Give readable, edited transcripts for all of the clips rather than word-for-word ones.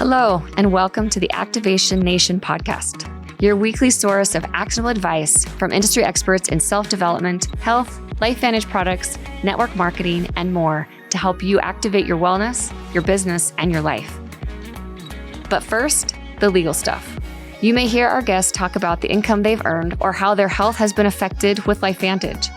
Hello, and welcome to the Activation Nation podcast, your weekly source of actionable advice from industry experts in self-development, health, LifeVantage products, network marketing, and more to help you activate your wellness, your business, and your life. But first, the legal stuff. You may hear our guests talk about the income they've earned or how their health has been affected with LifeVantage.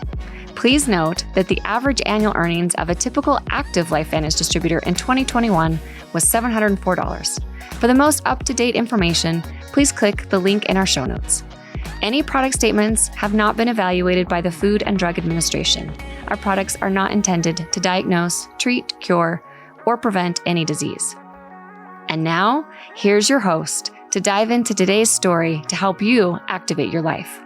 Please note that the average annual earnings of a typical active LifeVantage distributor in 2021 was $704. For the most up-to-date information, please click the link in our show notes. Any product statements have not been evaluated by the Food and Drug Administration. Our products are not intended to diagnose, treat, cure, or prevent any disease. And now, here's your host to dive into today's story to help you activate your life.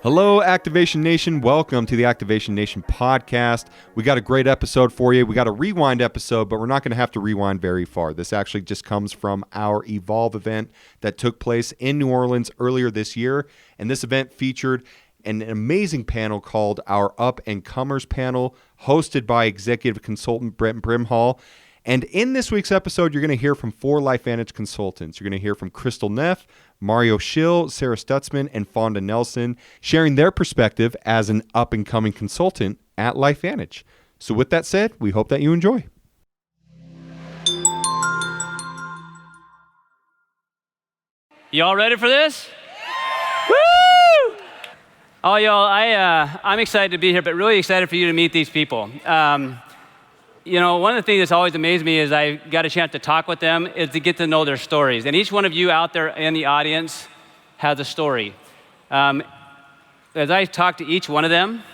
Hello, Activation Nation. Welcome to the Activation Nation podcast. We got a great episode for you. We got a rewind episode, but we're not going to have to rewind very far. This actually just comes from our Evolve event that took place in New Orleans earlier this year. And this event featured an amazing panel called our Up and Comers panel, hosted by executive consultant Brent Brimhall. And in this week's episode, you're going to hear from 4 LifeVantage consultants. You're going to hear from Crystal Neff, Mario Schill, Sarah Stutzman, and Fonda Nelson, sharing their perspective as an up-and-coming consultant at LifeVantage. So with that said, we hope that you enjoy. Y'all ready for this? Woo! Oh, y'all, I'm excited to be here, but really excited for you to meet these people. You know, one of the things that's always amazed me is I got a chance to talk with them is to get to know their stories. And each one of you out there in the audience has a story. As I talked to each one of them,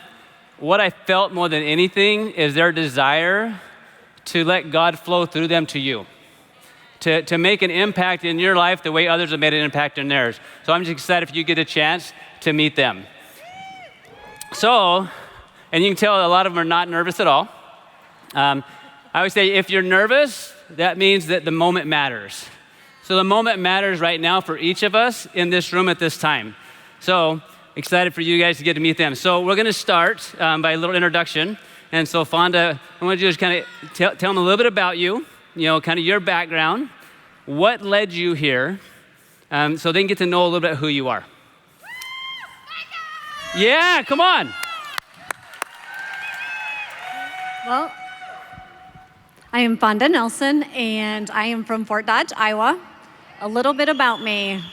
what I felt more than anything is their desire to let God flow through them to you, to make an impact in your life the way others have made an impact in theirs. So I'm just excited if you get a chance to meet them. So, and you can tell a lot of them are not nervous at all. I would say if you're nervous, that means that the moment matters. So the moment matters right now for each of us in this room at this time. So excited for you guys to get to meet them. So we're going to start by a little introduction. And so Fonda, I want you to just kind of tell them a little bit about you, kind of your background, what led you here, so they can get to know a little bit who you are. Yeah, come on. Well, I am Fonda Nelson, and I am from Fort Dodge, Iowa. A little bit about me.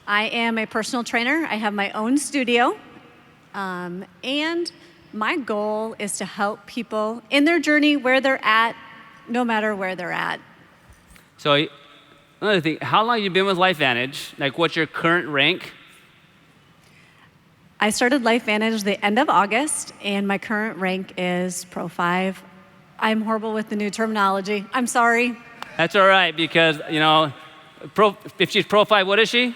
I am a personal trainer. I have my own studio, and my goal is to help people in their journey where they're at, no matter where they're at. So another thing, how long have you been with LifeVantage? Like, what's your current rank? I started LifeVantage the end of August, and my current rank is Pro 5. I'm horrible with the new terminology. I'm sorry. That's all right, because, if she's Pro 5, what is she?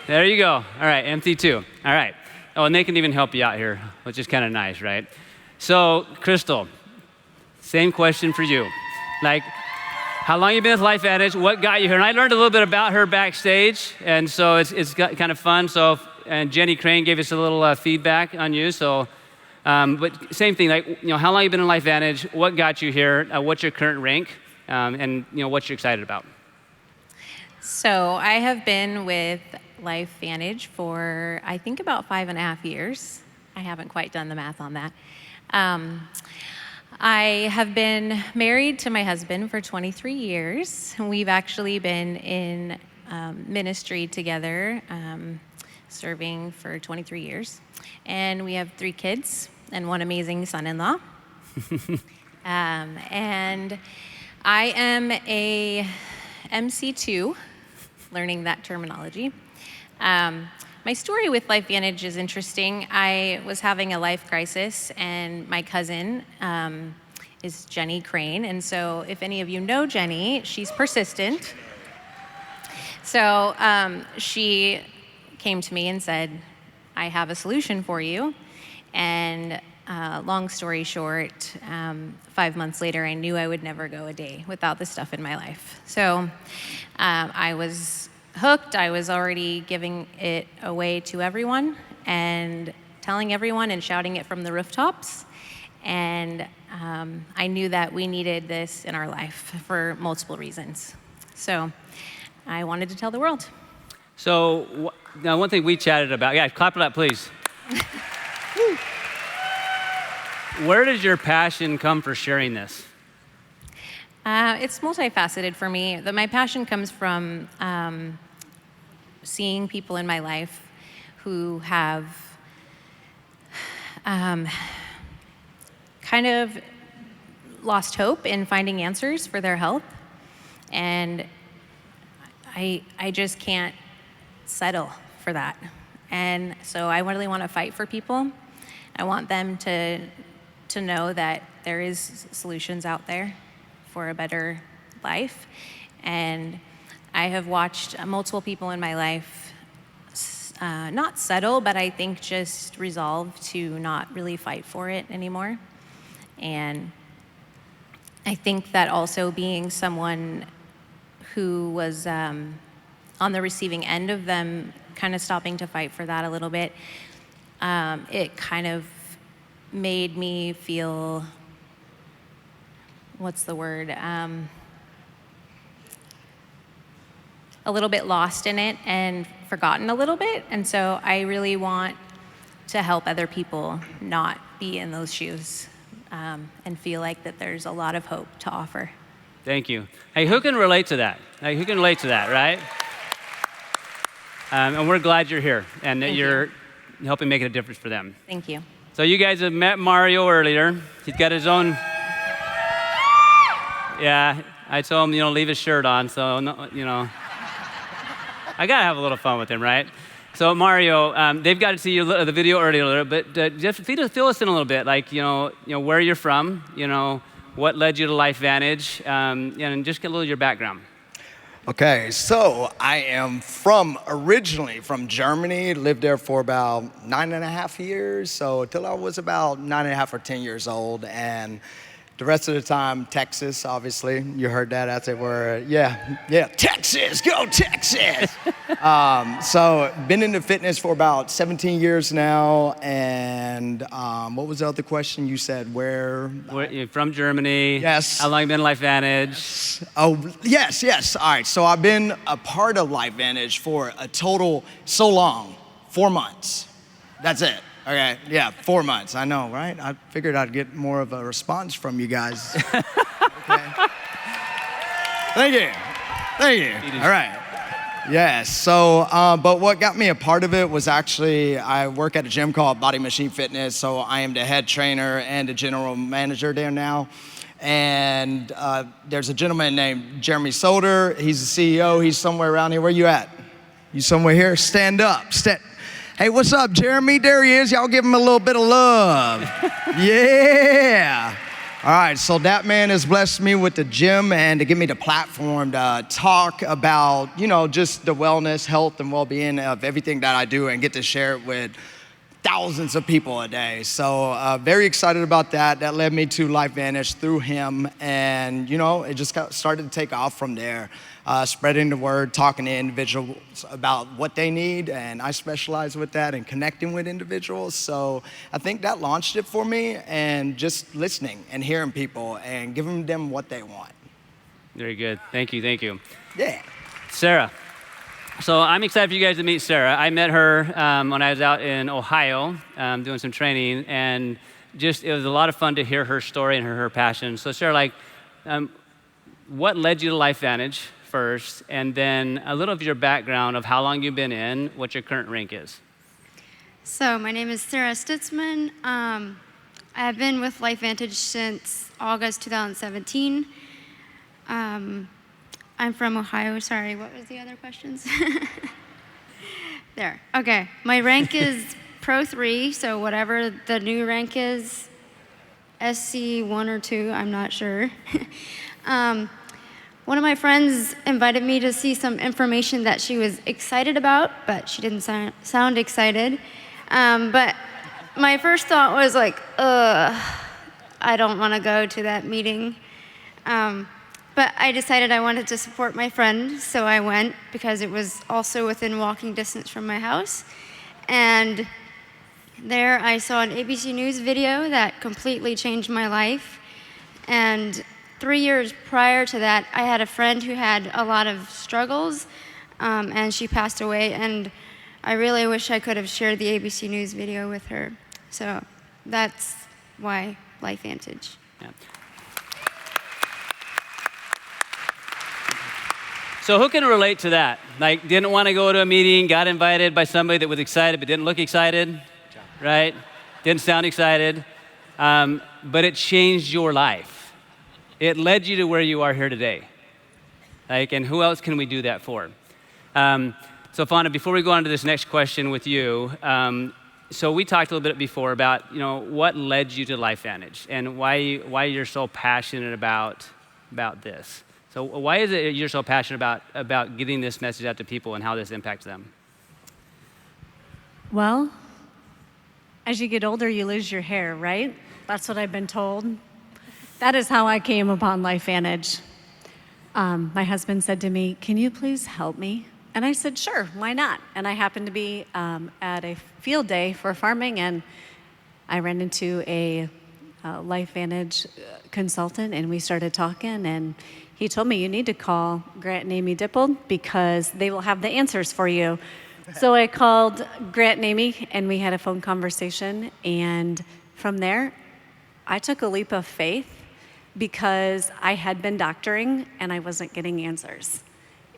There you go. All right, MC2. All right. Oh, and they can even help you out here, which is kind of nice, right? So, Crystal, same question for you. Like, how long you been with LifeVantage? What got you here? And I learned a little bit about her backstage, and so it's kind of fun. So, and Jenny Crane gave us a little feedback on you. So, but same thing, like, how long you been in LifeVantage? What got you here? What's your current rank? And what you're excited about? So I have been with LifeVantage for, I think, about 5.5 years. I haven't quite done the math on that. I have been married to my husband for 23 years. We've actually been in ministry together, serving for 23 years. And we have 3 kids and 1 amazing son-in-law. And I am a MC2, learning that terminology. My story with LifeVantage is interesting. I was having a life crisis, and my cousin is Jenny Crane. And so if any of you know Jenny, she's persistent. So she came to me and said, I have a solution for you. And long story short, 5 months later, I knew I would never go a day without this stuff in my life. So I was hooked. I was already giving it away to everyone and telling everyone and shouting it from the rooftops. And I knew that we needed this in our life for multiple reasons. So I wanted to tell the world. So now one thing we chatted about, yeah, clap it up, please. Where does your passion come for sharing this? It's multifaceted for me. My passion comes from seeing people in my life who have kind of lost hope in finding answers for their health. And I just can't settle for that. And so I really want to fight for people. I want them to know that there is solutions out there for a better life. And I have watched multiple people in my life not settle, but I think just resolve to not really fight for it anymore. And I think that also being someone who was on the receiving end of them kind of stopping to fight for that a little bit, it kind of made me feel, what's the word? A little bit lost in it and forgotten a little bit. And so I really want to help other people not be in those shoes and feel like that there's a lot of hope to offer. Thank you. Hey, who can relate to that? Hey, who can relate to that, right? And we're glad you're here and that you're helping make a difference for them. Thank you. So you guys have met Mario earlier. He's got his own. Yeah, I told him, leave his shirt on. So, I got to have a little fun with him, right? So Mario, they've got to see the video earlier, but just fill us in a little bit, like, where you're from, what led you to LifeVantage, and just get a little of your background. Okay, so I am originally from Germany, lived there for about 9.5 years, so till I was about 9.5 or 10 years old, and the rest of the time, Texas, obviously. You heard that as it were. Yeah, Texas, go Texas! So been into fitness for about 17 years now, and what was the other question you said? Where You're from Germany. Yes. How long have you been at LifeVantage? Oh, yes. All right, so I've been a part of LifeVantage for a total, so long, 4 months. That's it. Okay, yeah, 4 months. I know, right? I figured I'd get more of a response from you guys. Okay. Thank you. All right. Yes, so, but what got me a part of it was actually, I work at a gym called Body Machine Fitness, so I am the head trainer and the general manager there now. And there's a gentleman named Jeremy Soder. He's the CEO. He's somewhere around here. Where you at? You somewhere here? Stand up. Hey, what's up, Jeremy? There he is. Y'all give him a little bit of love. Yeah. All right, so that man has blessed me with the gym and to give me the platform to talk about, just the wellness, health, and well-being of everything that I do and get to share it with thousands of people a day. So very excited about that. That led me to LifeVantage through him. And, it just started to take off from there. Spreading the word, talking to individuals about what they need. And I specialize with that and connecting with individuals. So I think that launched it for me, and just listening and hearing people and giving them what they want. Very good. Thank you. Yeah. Sarah. So I'm excited for you guys to meet Sarah. I met her when I was out in Ohio doing some training, and it was a lot of fun to hear her story and her passion. So Sarah, what led you to LifeVantage first, and then a little of your background of how long you've been in, what your current rank is? So my name is Sarah Stutzman. I've been with LifeVantage since August 2017. I'm from Ohio. Sorry, what was the other questions? There. Okay. My rank is Pro 3, so whatever the new rank is, SC 1 or 2, I'm not sure. One of my friends invited me to see some information that she was excited about, but she didn't sound excited. But my first thought was like, I don't want to go to that meeting. But I decided I wanted to support my friend, so I went because it was also within walking distance from my house. And there I saw an ABC News video that completely changed my life. And 3 years prior to that, I had a friend who had a lot of struggles, and she passed away, and I really wish I could have shared the ABC News video with her. So that's why LifeVantage. Yeah. So who can relate to that? Like, didn't want to go to a meeting, got invited by somebody that was excited but didn't look excited, right? Didn't sound excited, but it changed your life. It led you to where you are here today. Like, and who else can we do that for? So Fonda, before we go on to this next question with you, so we talked a little bit before about, what led you to LifeVantage and why you're so passionate about this. So why is it you're so passionate about getting this message out to people and how this impacts them? Well, as you get older, you lose your hair, right? That's what I've been told. That is how I came upon LifeVantage. My husband said to me, "Can you please help me?" And I said, "Sure, why not?" And I happened to be at a field day for farming, and I ran into a LifeVantage consultant, and we started talking, and he told me, "You need to call Grant and Amy Dippold because they will have the answers for you." So I called Grant and Amy, and we had a phone conversation, and from there, I took a leap of faith because I had been doctoring, and I wasn't getting answers.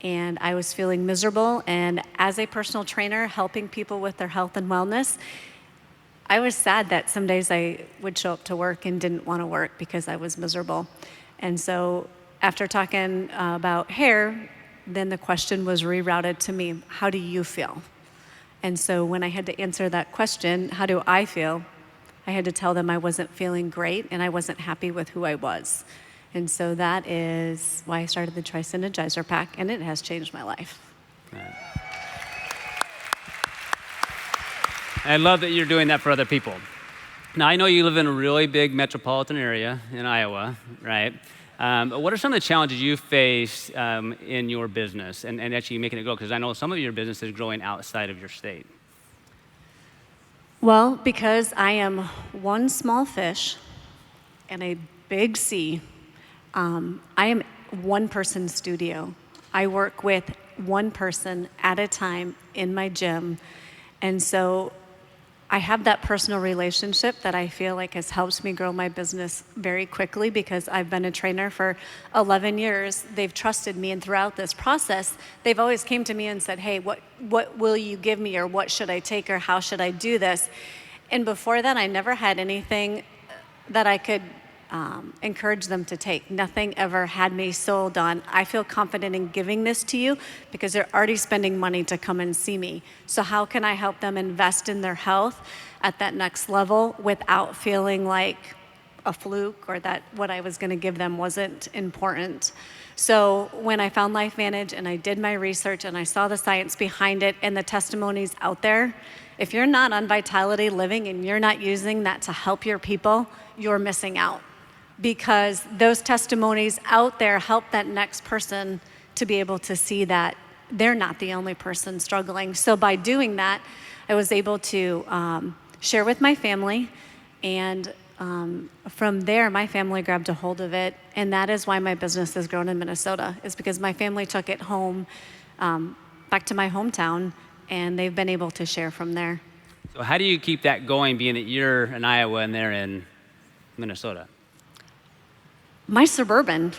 And I was feeling miserable, and as a personal trainer helping people with their health and wellness, I was sad that some days I would show up to work and didn't want to work because I was miserable. And so after talking about hair, then the question was rerouted to me, how do you feel? And so when I had to answer that question, how do I feel? I had to tell them I wasn't feeling great and I wasn't happy with who I was. And so that is why I started the Tri-Synergizer Pack, and it has changed my life. Right. I love that you're doing that for other people. Now, I know you live in a really big metropolitan area in Iowa, right? What are some of the challenges you face in your business and actually making it grow? Because I know some of your business is growing outside of your state. Well, because I am one small fish and a big sea, I am one person studio. I work with one person at a time in my gym. And so I have that personal relationship that I feel like has helped me grow my business very quickly because I've been a trainer for 11 years. They've trusted me, and throughout this process, they've always came to me and said, "Hey, what will you give me, or what should I take, or how should I do this?" And before that, I never had anything that I could encourage them to take. Nothing ever had me sold on, I feel confident in giving this to you because they're already spending money to come and see me. So how can I help them invest in their health at that next level without feeling like a fluke or that what I was going to give them wasn't important? So when I found LifeVantage and I did my research and I saw the science behind it and the testimonies out there, if you're not on Vitality Living and you're not using that to help your people, you're missing out. Because those testimonies out there help that next person to be able to see that they're not the only person struggling. So by doing that, I was able to share with my family, and from there, my family grabbed a hold of it, and that is why my business has grown in Minnesota, is because my family took it home, back to my hometown, and they've been able to share from there. So how do you keep that going, being that you're in Iowa and they're in Minnesota? My Suburban.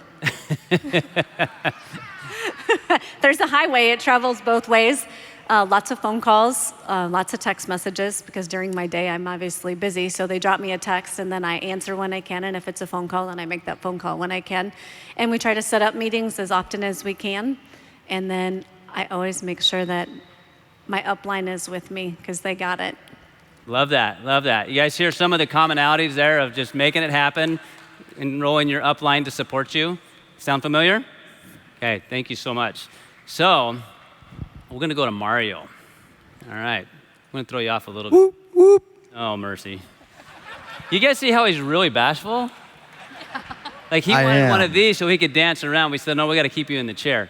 There's a highway, it travels both ways. Lots of phone calls, lots of text messages, because during my day I'm obviously busy, so they drop me a text and then I answer when I can, and if it's a phone call, then I make that phone call when I can. And we try to set up meetings as often as we can, and then I always make sure that my upline is with me, because they got it. Love that, love that. You guys hear some of the commonalities there of just making it happen, enrolling your upline to support you? Sound familiar? Okay, thank you so much. So, we're gonna go to Mario. All right, I'm gonna throw you off a little bit. Whoop, whoop. Oh, mercy. You guys see how he's really bashful? Like he I wanted am. one of these so he could dance around. We said, no, we gotta keep you in the chair.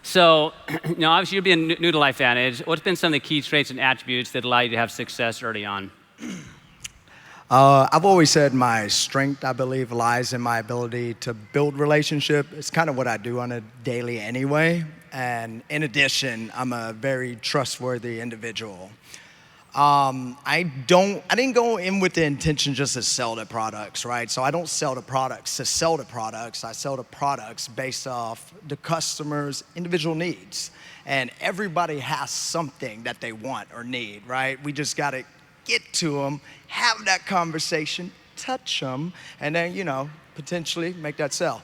So, obviously you're being new to LifeVantage. What's been some of the key traits and attributes that allow you to have success early on? I've always said my strength, I believe, lies in my ability to build relationship. It's kind of what I do on a daily anyway. And in addition, I'm a very trustworthy individual. I didn't go in with the intention just to sell the products, right? So I don't sell the products to sell the products. I sell the products based off the customer's individual needs. And everybody has something that they want or need, right? We just got to get to them, have that conversation, touch them, and then, potentially make that sell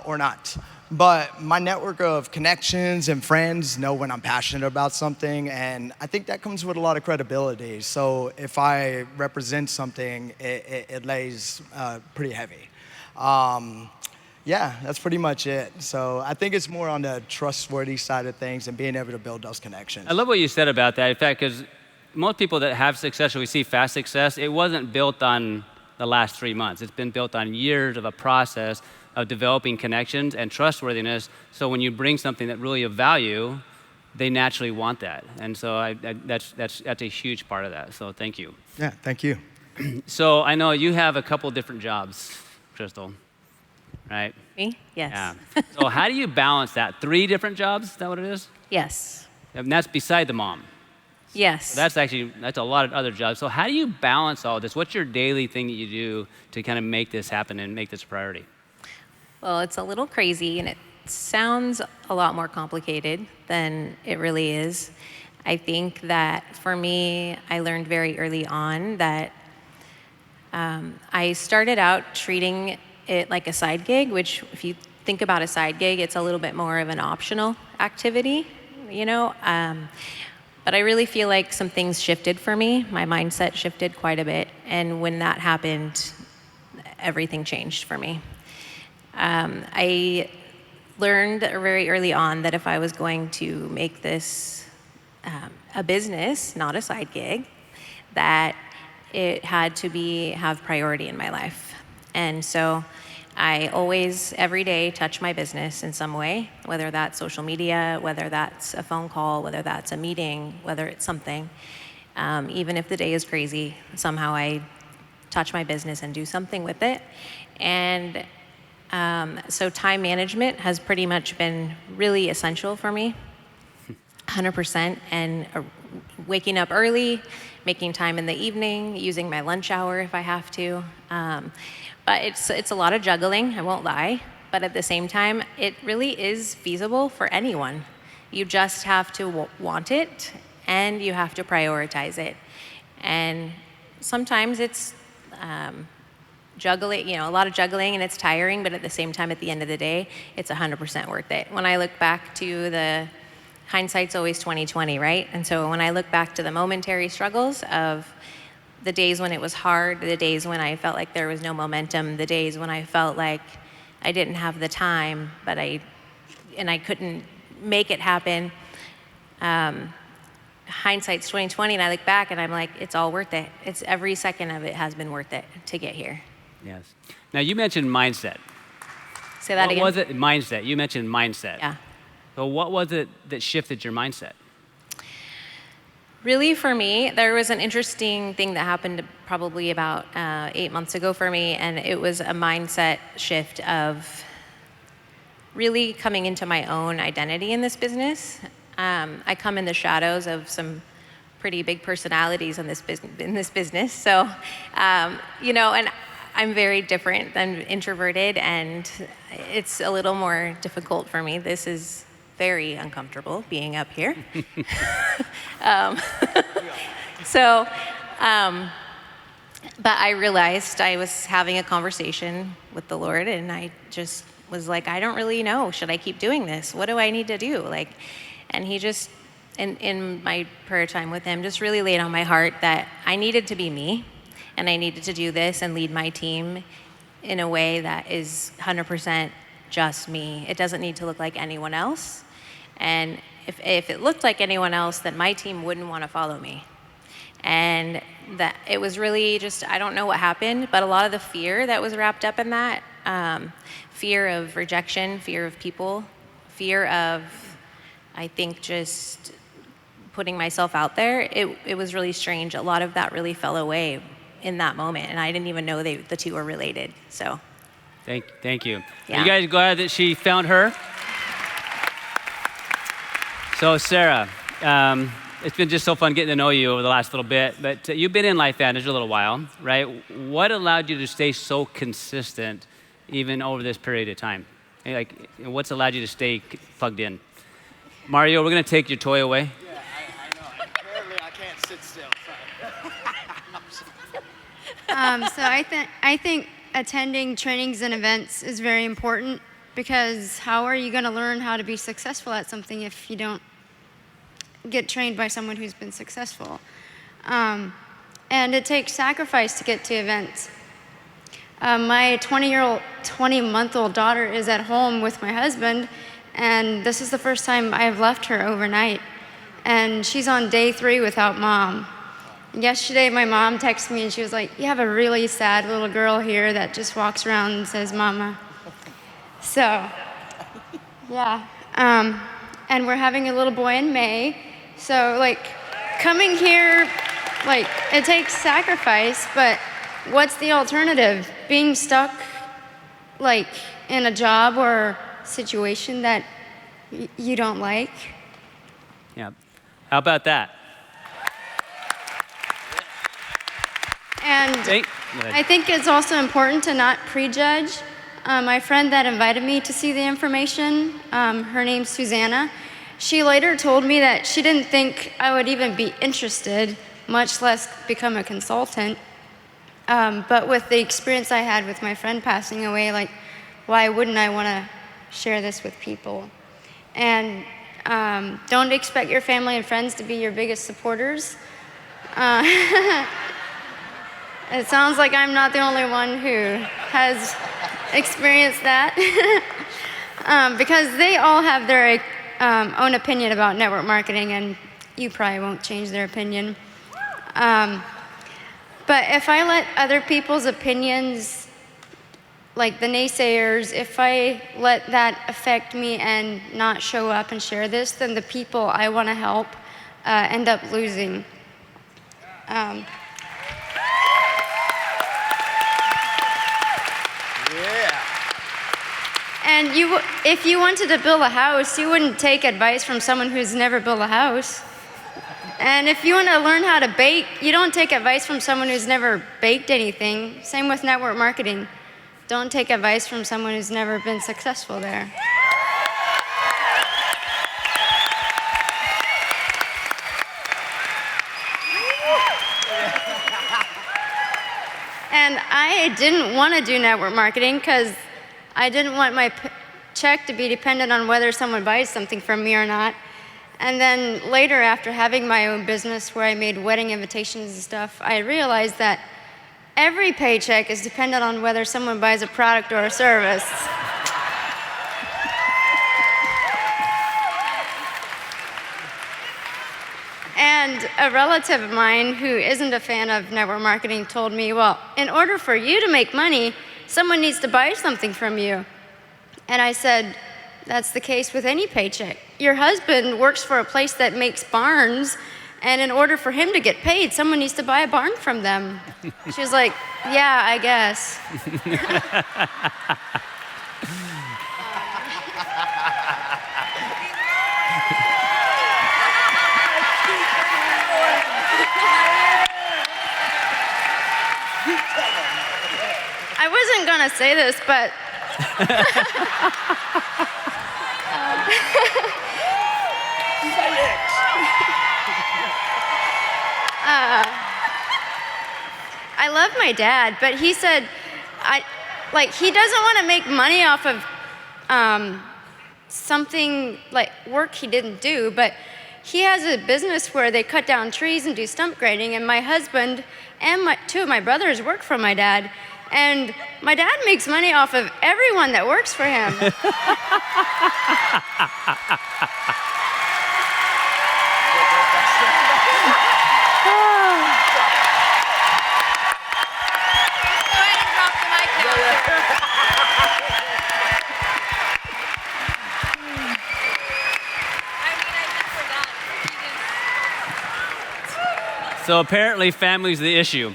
or not. But my network of connections and friends know when I'm passionate about something, and I think that comes with a lot of credibility. So if I represent something, it lays pretty heavy. Yeah, that's pretty much it. So I think it's more on the trustworthy side of things and being able to build those connections. I love what you said about that. In fact, because most people that have success, or we see fast success, it wasn't built on the last 3 months. It's been built on years of a process of developing connections and trustworthiness. So when you bring something that really of value, they naturally want that. And so that's a huge part of that. So thank you. Yeah, thank you. So I know you have a couple different jobs, Crystal, right? Me? Yes. Yeah. So how do you balance that? 3 different jobs? Is that what it is? Yes. And that's beside the mom. Yes. So that's a lot of other jobs. So how do you balance all this? What's your daily thing that you do to kind of make this happen and make this a priority? Well, it's a little crazy, and it sounds a lot more complicated than it really is. I think that for me, I learned very early on that I started out treating it like a side gig, which if you think about a side gig, it's a little bit more of an optional activity, But I really feel like some things shifted for me. My mindset shifted quite a bit. And when that happened, everything changed for me. I learned very early on that if I was going to make this a business, not a side gig, that it had to have priority in my life. And so I always, every day, touch my business in some way, whether that's social media, whether that's a phone call, whether that's a meeting, whether it's something. Even if the day is crazy, somehow I touch my business and do something with it. And so time management has pretty much been really essential for me, 100%. And waking up early, making time in the evening, using my lunch hour if I have to. But it's a lot of juggling, I won't lie. But at the same time, it really is feasible for anyone. You just have to want it, and you have to prioritize it. And sometimes it's juggling, a lot of juggling, and it's tiring, but at the same time, at the end of the day, it's 100% worth it. When I look back to hindsight's always 20/20, right? And so when I look back to the momentary struggles of the days when it was hard, the days when I felt like there was no momentum, the days when I felt like I didn't have the time, but I couldn't make it happen. Hindsight's 20/20, and I look back and I'm like, it's all worth it. It's every second of it has been worth it to get here. Yes. Now you mentioned mindset. Say that again. What was it? Mindset. You mentioned mindset. Yeah. So what was it that shifted your mindset? Really, for me, there was an interesting thing that happened probably about 8 months ago for me, and it was a mindset shift of really coming into my own identity in this business. I come in the shadows of some pretty big personalities in this business. So, and I'm very different. I'm introverted, and it's a little more difficult for me. This is very uncomfortable being up here. But I realized I was having a conversation with the Lord, and I just was like, I don't really know. Should I keep doing this? What do I need to do? And he just, in my prayer time with him, just really laid on my heart that I needed to be me, and I needed to do this and lead my team in a way that is 100% just me. It doesn't need to look like anyone else. And if it looked like anyone else, then my team wouldn't want to follow me. And that it was really just, I don't know what happened, but a lot of the fear that was wrapped up in that, fear of rejection, fear of people, fear of, I think, just putting myself out there, it was really strange. A lot of that really fell away in that moment, and I didn't even know the two were related. So, Thank you. Yeah. Are you guys glad that she found her? So Sarah, it's been just so fun getting to know you over the last little bit, but you've been in LifeVantage a little while, right? What allowed you to stay so consistent even over this period of time? Like, what's allowed you to stay plugged in? Mario, we're gonna take your toy away. Yeah, I know. Apparently I can't sit still. So I think attending trainings and events is very important, because how are you going to learn how to be successful at something if you don't get trained by someone who's been successful? And it takes sacrifice to get to events. My 20-month-old daughter is at home with my husband, and this is the first time I've left her overnight. And she's on day 3 without mom. Yesterday, my mom texted me and she was like, "You have a really sad little girl here that just walks around and says, Mama." So, yeah. And we're having a little boy in May. So, like, coming here, like, it takes sacrifice, but what's the alternative? Being stuck, like, in a job or situation that you don't like? Yeah. How about that? And I think it's also important to not prejudge. My friend that invited me to see the information, her name's Susanna, she later told me that she didn't think I would even be interested, much less become a consultant. But with the experience I had with my friend passing away, like, why wouldn't I want to share this with people? And don't expect your family and friends to be your biggest supporters. It sounds like I'm not the only one who has experienced that. Because they all have their own opinion about network marketing, and you probably won't change their opinion. But if I let other people's opinions, like the naysayers, if I let that affect me and not show up and share this, then the people I want to help end up losing. And if you wanted to build a house, you wouldn't take advice from someone who's never built a house. And if you want to learn how to bake, you don't take advice from someone who's never baked anything. Same with network marketing. Don't take advice from someone who's never been successful there. And I didn't want to do network marketing because I didn't want my check to be dependent on whether someone buys something from me or not. And then later, after having my own business where I made wedding invitations and stuff, I realized that every paycheck is dependent on whether someone buys a product or a service. And a relative of mine who isn't a fan of network marketing told me, well, in order for you to make money, someone needs to buy something from you. And I said, that's the case with any paycheck. Your husband works for a place that makes barns, and in order for him to get paid, someone needs to buy a barn from them. She was like, yeah, I guess. I wasn't gonna say this, but I love my dad, but he said, he doesn't want to make money off of something like work he didn't do, but he has a business where they cut down trees and do stump grading, and my husband and two of my brothers work for my dad, and my dad makes money off of everyone that works for him. So apparently family's the issue.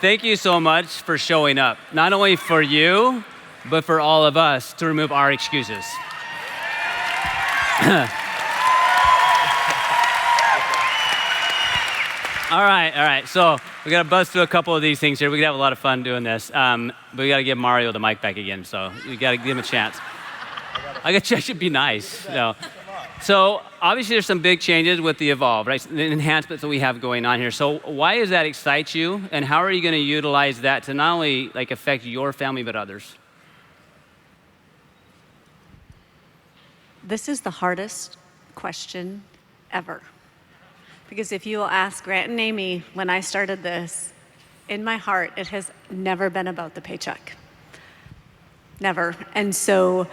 Thank you so much for showing up, not only for you, but for all of us to remove our excuses. All right. So we got to buzz through a couple of these things here. We could have a lot of fun doing this, but we got to give Mario the mic back again. So we got to give him a chance. I should be nice. No. So obviously there's some big changes with the Evolve, right? The enhancements that we have going on here. So why does that excite you, and how are you going to utilize that to not only like affect your family but others? This is the hardest question ever. Because if you will ask Grant and Amy, when I started this, in my heart, it has never been about the paycheck. Never. And so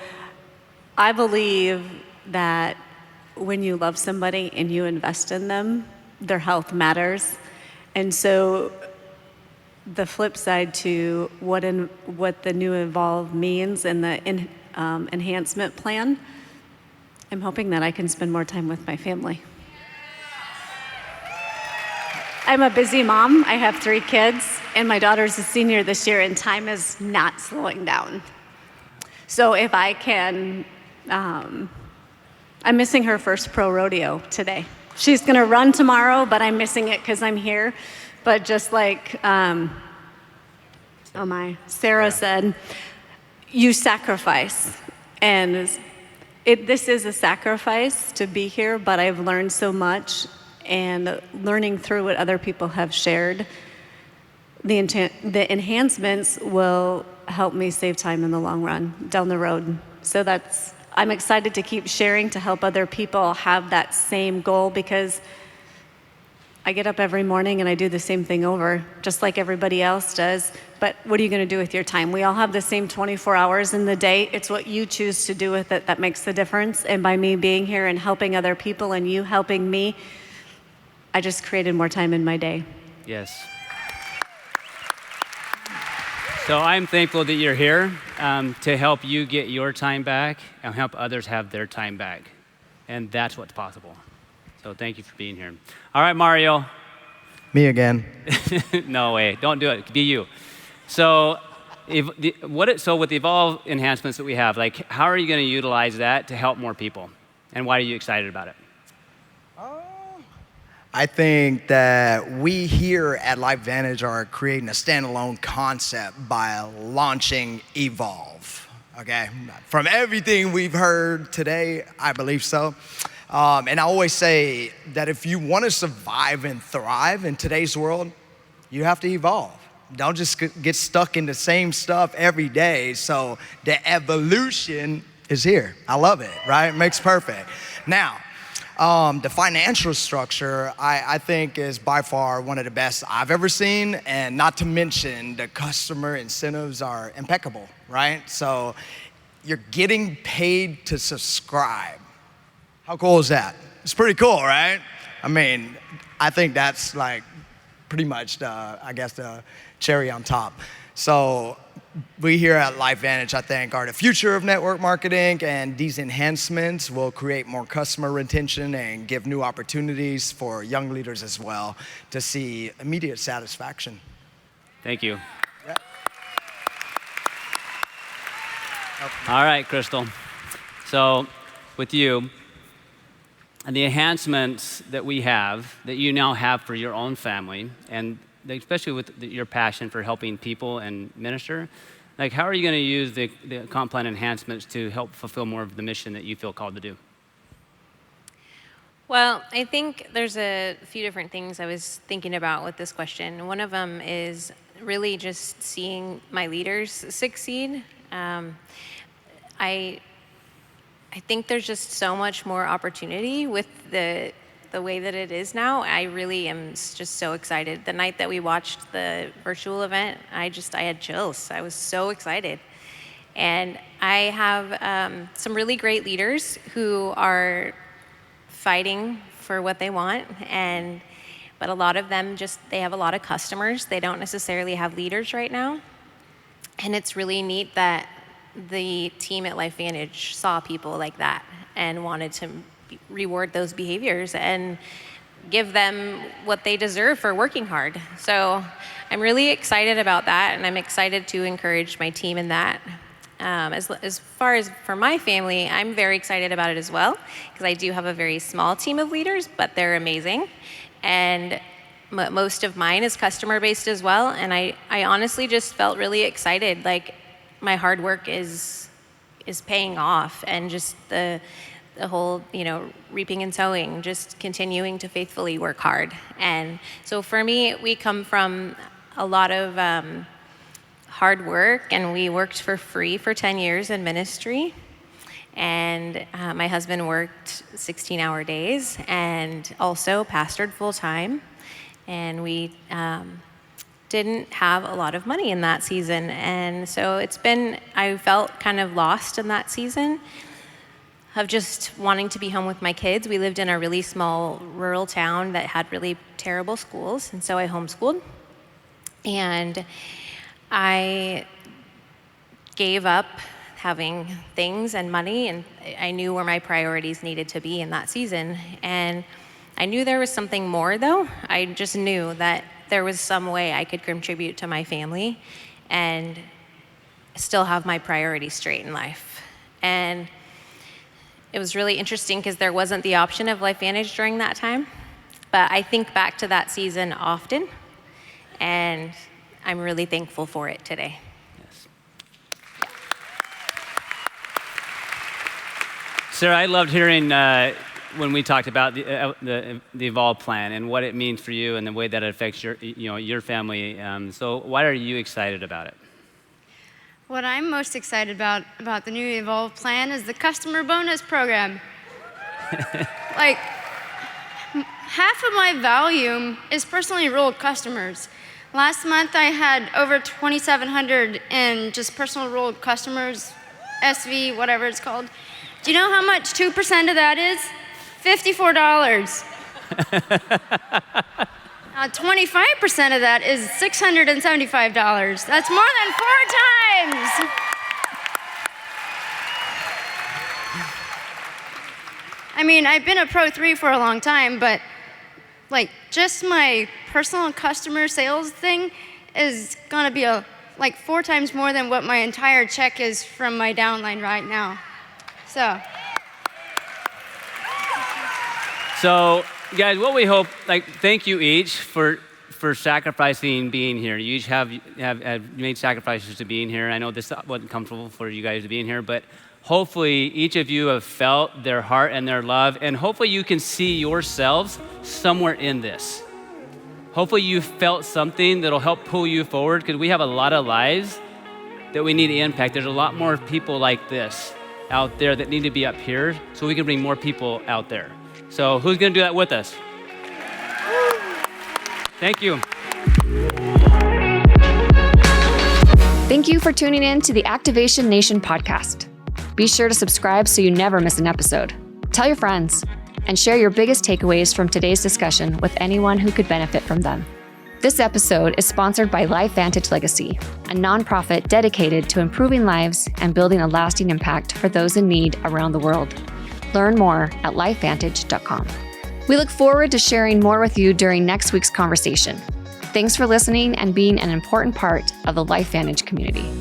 I believe that when you love somebody and you invest in them, their health matters. And so the flip side to what the new Evolve means and the enhancement plan, I'm hoping that I can spend more time with my family. I'm a busy mom. I have 3 kids, and my daughter's a senior this year, and time is not slowing down. So if I can, I'm missing her first pro rodeo today. She's gonna run tomorrow, but I'm missing it because I'm here. But just like, Sarah said, you sacrifice. And this is a sacrifice to be here, but I've learned so much. And learning through what other people have shared, the enhancements will help me save time in the long run down the road. So I'm excited to keep sharing to help other people have that same goal, because I get up every morning and I do the same thing over, just like everybody else does. But what are you going to do with your time? We all have the same 24 hours in the day. It's what you choose to do with it that makes the difference. And by me being here and helping other people and you helping me, I just created more time in my day. Yes. So I'm thankful that you're here to help you get your time back and help others have their time back. And that's what's possible. So thank you for being here. All right, Mario. Me again. No way. Don't do it. Be you. So with the Evolve enhancements that we have, like, how are you going to utilize that to help more people? And why are you excited about it? I think that we here at LifeVantage are creating a standalone concept by launching Evolve, okay? From everything we've heard today, I believe so. And I always say that if you want to survive and thrive in today's world, you have to evolve. Don't just get stuck in the same stuff every day. So the evolution is here. I love it, right? It makes perfect. Now, the financial structure, I think, is by far one of the best I've ever seen, and not to mention the customer incentives are impeccable, right? So you're getting paid to subscribe. How cool is that? It's pretty cool, right? I mean, I think that's like pretty much the cherry on top. So we here at LifeVantage, I think, are the future of network marketing, and these enhancements will create more customer retention and give new opportunities for young leaders as well to see immediate satisfaction. Thank you. Yeah. All right, Crystal. So with you, and the enhancements that we have, that you now have for your own family, and especially with your passion for helping people and minister, like, how are you going to use the comp plan enhancements to help fulfill more of the mission that you feel called to do? Well, I think there's a few different things I was thinking about with this question. One of them is really just seeing my leaders succeed. I think there's just so much more opportunity with the way that it is now. I really am just so excited. The night that we watched the virtual event, I had chills. I was so excited. And I have some really great leaders who are fighting for what they want, but a lot of them they have a lot of customers. They don't necessarily have leaders right now. And it's really neat that the team at LifeVantage saw people like that and wanted to reward those behaviors. And give them what they deserve for working hard. So I'm really excited about that, and I'm excited to encourage my team in that. As far as for my family, I'm very excited about it as well, because I do have a very small team of leaders, but they're amazing. And most of mine is customer-based as well, and I honestly just felt really excited, like my hard work is paying off, and just the whole, reaping and sowing, just continuing to faithfully work hard. And so for me, we come from a lot of hard work, and we worked for free for 10 years in ministry. And my husband worked 16-hour days and also pastored full-time. And we didn't have a lot of money in that season. And so I felt kind of lost in that season of just wanting to be home with my kids. We lived in a really small rural town that had really terrible schools, and so I homeschooled. And I gave up having things and money, and I knew where my priorities needed to be in that season. And I knew there was something more, though. I just knew that there was some way I could contribute to my family and still have my priorities straight in life. And it was really interesting because there wasn't the option of LifeVantage during that time. But I think back to that season often, and I'm really thankful for it today. Yes. Sarah, I loved hearing when we talked about the Evolve plan and what it means for you and the way that it affects your family. So why are you excited about it? What I'm most excited about the new Evolve plan is the customer bonus program. Like, half of my volume is personally enrolled customers. Last month I had over 2,700 in just personal enrolled customers, SV, whatever it's called. Do you know how much 2% of that is? $54. 25% of that is $675. That's more than 4 times. I mean, I've been a Pro 3 for a long time, but like just my personal customer sales thing is gonna be like 4 times more than what my entire check is from my downline right now. So, guys, what we hope, thank you each for sacrificing being here. You each have made sacrifices to being here. I know this wasn't comfortable for you guys to be in here, but hopefully each of you have felt their heart and their love, and hopefully you can see yourselves somewhere in this. Hopefully you felt something that'll help pull you forward, because we have a lot of lives that we need to impact. There's a lot more people like this out there that need to be up here, so we can bring more people out there. So who's gonna do that with us? Thank you. Thank you for tuning in to the Activation Nation podcast. Be sure to subscribe so you never miss an episode. Tell your friends and share your biggest takeaways from today's discussion with anyone who could benefit from them. This episode is sponsored by LifeVantage Legacy, a nonprofit dedicated to improving lives and building a lasting impact for those in need around the world. Learn more at lifevantage.com. We look forward to sharing more with you during next week's conversation. Thanks for listening and being an important part of the LifeVantage community.